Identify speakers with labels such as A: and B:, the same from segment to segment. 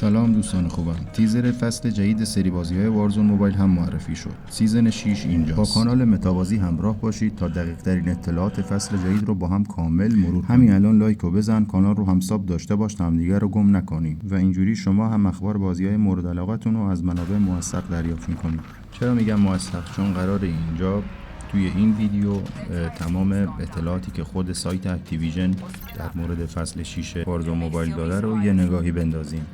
A: سلام دوستان خوبم. تیزر فصل جدید سری بازی‌های وارزون موبایل هم معرفی شد. سیزن 6 اینجاست. با کانال متابازی همراه باشید تا دقیق‌ترین اطلاعات فصل جدید رو با هم کامل مرور کنیم. همین الان لایک رو بزن، کانال رو هم ساب داشته باش تا همدیگه رو گم نکنیم و اینجوری شما هم اخبار بازی‌های مورد علاقتون رو از منابع موثق دریافت می‌کنید. چرا میگم موثق؟ چون قراره اینجا توی این ویدیو تمام اطلاعاتی که خود سایت اکتیویژن در مورد فصل 6 وارزون موبایل داده رو یه نگاهی بندازیم.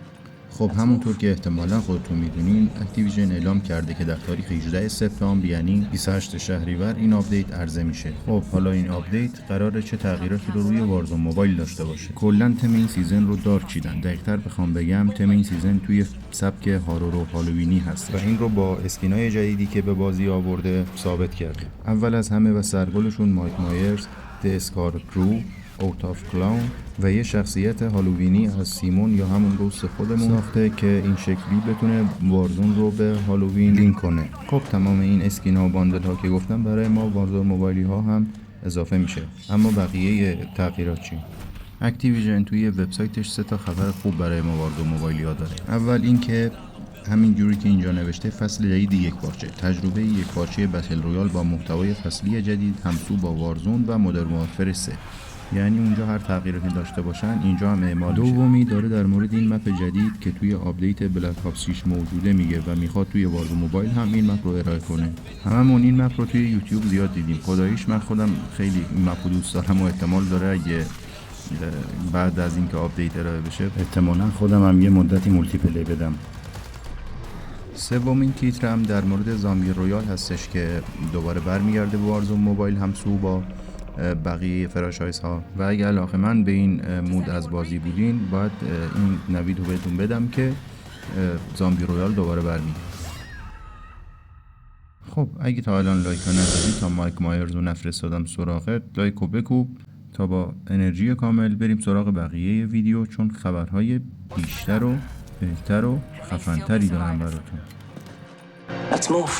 A: خب همونطور که احتمالا خودتون میدونین، اکتیویژن اعلام کرده که در تاریخ 18 سپتامبر یعنی 28 شهریور این آپدیت عرضه میشه. خب حالا این آپدیت قراره چه تغییراتی رو روی وارزون موبایل داشته باشه؟ کلا تم این سیزن رو دارک چیدن. دقیق‌تر بخوام بگم تم این سیزن توی سبک هارور و هالووینی هست و این رو با اسکینای جدیدی که به بازی آورده ثابت کرده. اول از همه و سرگلشون مایک مایرز، د اسکارکرو، اوت آف کلاون و یه شخصیت هالووینی از سیمون یا همون دوست خودمون ساخته که این شکلی بتونه وارزون رو به هالووین لینک کنه. خب تمام این اسکینا و باندل ها که گفتم برای ما وارزون موبایلی ها هم اضافه میشه. اما بقیه تغییرات چی؟ اکتیویژن توی وبسایتش 3 تا خبر خوب برای ما وارزون موبایلی ها داره. اول اینکه همین جوری که اینجا نوشته فصل جدید یک پارچه، تجربه یک پارچه بتل رویال با محتوای فصلی جدید همسو با وارزون و مدرن وارفر 3. یعنی اونجا هر تغییراتی داشته باشن اینجا هم اعمال میشه. دومی داره در مورد این مپ جدید که توی آپدیت بلک آپس 6 موجوده میگه و میخواد توی وارزون موبایل هم این مپ رو ارائه کنه. هممون این مپ رو توی یوتیوب زیاد دیدیم. خداییش من خودم خیلی این مپ رو دوست دارم و احتمال داره اگه بعد از اینکه آپدیت ارائه بشه احتمالاً خودم هم یه مدتی مولتی پلی بدم. سومین تیتر هم در مورد زامبی رویال هستش که دوباره برمیگرده به وارزون موبایل همسو با بقیه فرانچایز ها و اگه علاقه‌مند به این مود از بازی بودین باید این نوید رو بهتون بدم که زامبی رویال دوباره برمیگرده. خب اگه تا الان لایک ها ندادی تا مایک مایرز رو نفرستادم سراغت، لایک رو بکوب تا با انرژی کامل بریم سراغ بقیه ویدیو، چون خبرهای بیشتر و بهتر و خفن‌تری دارم براتون.
B: Let's move.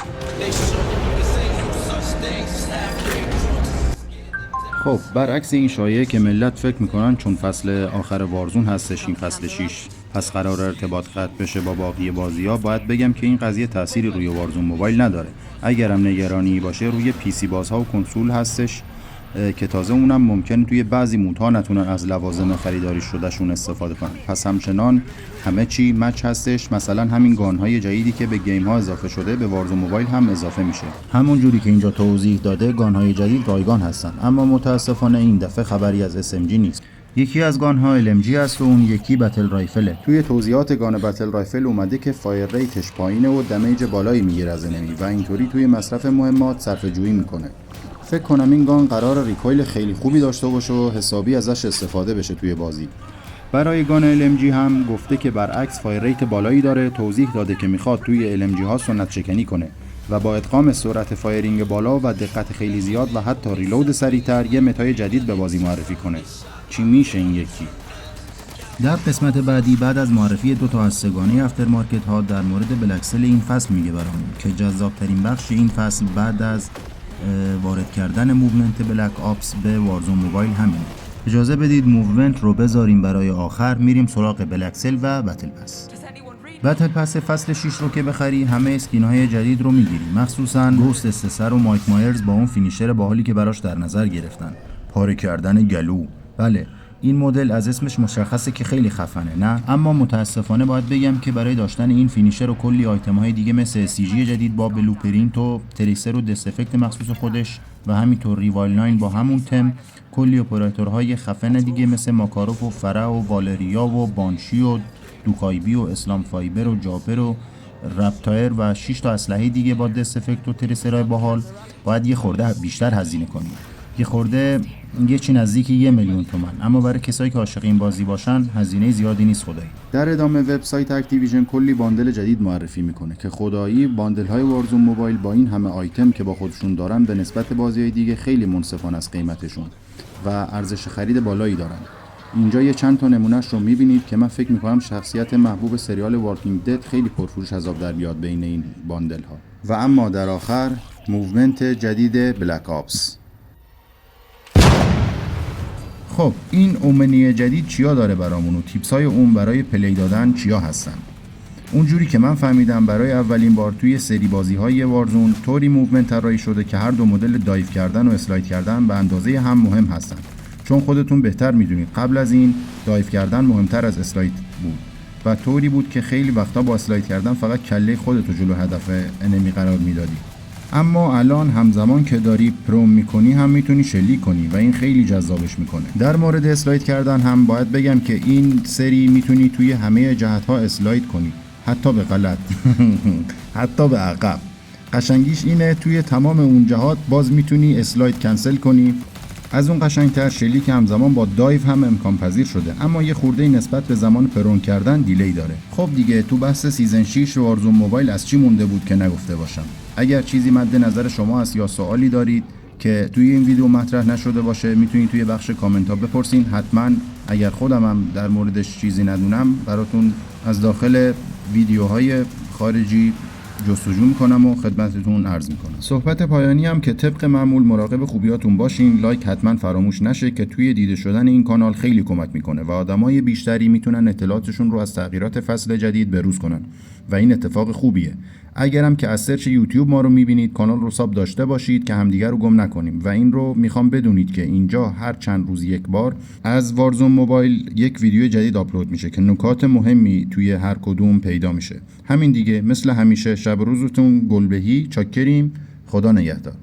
A: خب برعکس این شایعه که ملت فکر میکنن چون فصل آخر وارزون هستش این فصل 6 پس قرار ارتباط قطع بشه با باقی بازی‌ها، باید بگم که این قضیه تأثیری روی وارزون موبایل نداره. اگرم نگرانی باشه روی پی سی بازها و کنسول هستش که تازه اونم ممکن توی بعضی مودها نتونن از لوازم خریداری شدهشون استفاده کنن. پس همچنان همه چی مچ هستش. مثلا همین گان‌های جدیدی که به گیم ها اضافه شده به وارزون موبایل هم اضافه میشه. همون جوری که اینجا توضیح داده گان‌های جدید رایگان هستن، اما متاسفانه این دفعه خبری از SMG نیست. یکی از گان‌ها LMG است و اون یکی بتل رایفله. توی توضیحات گان بتل رایفل اومده که فایر ریتش پایینه و دمیج بالایی میگیره از انمی و اینطوری توی مصرف مهمات صرفه‌جویی میکنه. فکر کنم این گان قرار ریکویل خیلی خوبی داشته باشه و حسابی ازش استفاده بشه توی بازی. برای گان LMG هم گفته که برعکس فایر ریت بالایی داره. توضیح داده که میخواد توی LMG ها سنت شکنی کنه و با ادغام سرعت فایرینگ بالا و دقت خیلی زیاد و حتی ریلود سریعتر یه متای جدید به بازی معرفی کنه. چی میشه این یکی؟ در قسمت بعدی بعد از معرفی 2 تا از سگانه افتر مارکت ها در مورد بلکسل این فصل میگه برامون که جذاب ترین بخش این فصل بعد از وارد کردن موومنت بلک آپس به وارزون موبایل همینه. اجازه بدید موومنت رو بذاریم برای آخر، میریم سراغ بلکسل و بتل پس. بتل پس فصل 6 رو که بخری همه اسکین‌های جدید رو میگیری، مخصوصا گوست استسر و مایک مایرز با اون فینیشر باحالی که براش در نظر گرفتن، پاره کردن گلو. بله این مدل از اسمش مشخصه که خیلی خفنه، نه؟ اما متاسفانه باید بگم که برای داشتن این فینیشر و کلی آیتم‌های دیگه مثل SCG جدید با بلو پرینت و تریسر و دسفکت مخصوص خودش و همینطور ریوایل 9 با همون تم، کلی اپراتورهای خفن دیگه مثل ماکاروف و فرع و والریا و بانشی و دوکایبی و اسلام فایبر و جابر و رپتایر و 6 تا اسلحه دیگه با دسفکت و تریسرهای باحال، باید یه خورده بیشتر هزینه کنیم. یه خورده یه چی نزدیک 1 میلیون تومان، اما برای کسایی که عاشق این بازی باشن هزینه زیادی نیست خدایی. در ادامه وبسایت اکتیویژن کلی باندل جدید معرفی میکنه که خدایی باندل های وارزون موبایل با این همه آیتم که با خودشون دارن به نسبت بازی‌های دیگه خیلی منصفانه از قیمتشون و ارزش خرید بالایی دارن. اینجا یه چند تا نمونهش رو میبینید که من فکر میکنم شخصیت محبوب سریال وارکینگ دد خیلی پرفروش از آب در بیاد بین این باندل ها. و اما در آخر موومنت جدید بلک آپس. خب این اومنی جدید چیا داره برامون و تیپس های اون برای پلی دادن چیا هستن؟ اونجوری که من فهمیدم برای اولین بار توی سری بازی های وارزون طوری موومنت طراحی شده که هر دو مدل دایو کردن و اسلاید کردن به اندازه هم مهم هستن. چون خودتون بهتر میدونید قبل از این دایو کردن مهمتر از اسلاید بود و طوری بود که خیلی وقتا با اسلاید کردن فقط کله خودتو جلو هدف انمی قرار میدادی. اما الان همزمان که داری پروم میکنی هم میتونی شلیک کنی و این خیلی جذابش میکنه. در مورد اسلاید کردن هم باید بگم که این سری میتونی توی همه جهت ها اسلاید کنی، حتی به غلط حتی به عقب. قشنگیش اینه توی تمام اون جهات باز میتونی اسلاید کنسل کنی. از اون قشنگتر شلیک همزمان با دایو هم امکان پذیر شده، اما یه خورده نسبت به زمان پرون کردن دیلی داره. خب دیگه تو بحث سیزن 6 وارزون موبایل از چی مونده بود که نگفته باشم. اگر چیزی مد نظر شما هست یا سوالی دارید که توی این ویدیو مطرح نشده باشه میتونید توی بخش کامنت ها بپرسین. حتما اگر خودم هم در موردش چیزی ندونم براتون از داخل ویدیوهای خارجی جستجو میکنم و خدمتتون عرض میکنم. صحبت پایانی هم که طبق معمول مراقب خوبیاتون باشین. لایک حتما فراموش نشه که توی دیده شدن این کانال خیلی کمک میکنه و آدمای بیشتری میتونن اطلاعاتشون رو از تغییرات فصل جدید بروز کنن و این اتفاق خوبیه. اگرم که از سرچ یوتیوب ما رو میبینید کانال رو ساب داشته باشید که همدیگر رو گم نکنیم و این رو میخوام بدونید که اینجا هر چند روز یک بار از وارزون موبایل یک ویدیو جدید آپلود میشه که نکات مهمی توی هر کدوم پیدا میشه. همین دیگه، مثل همیشه شب روزتون گلبهی. چاکریم. خدا نگهدار.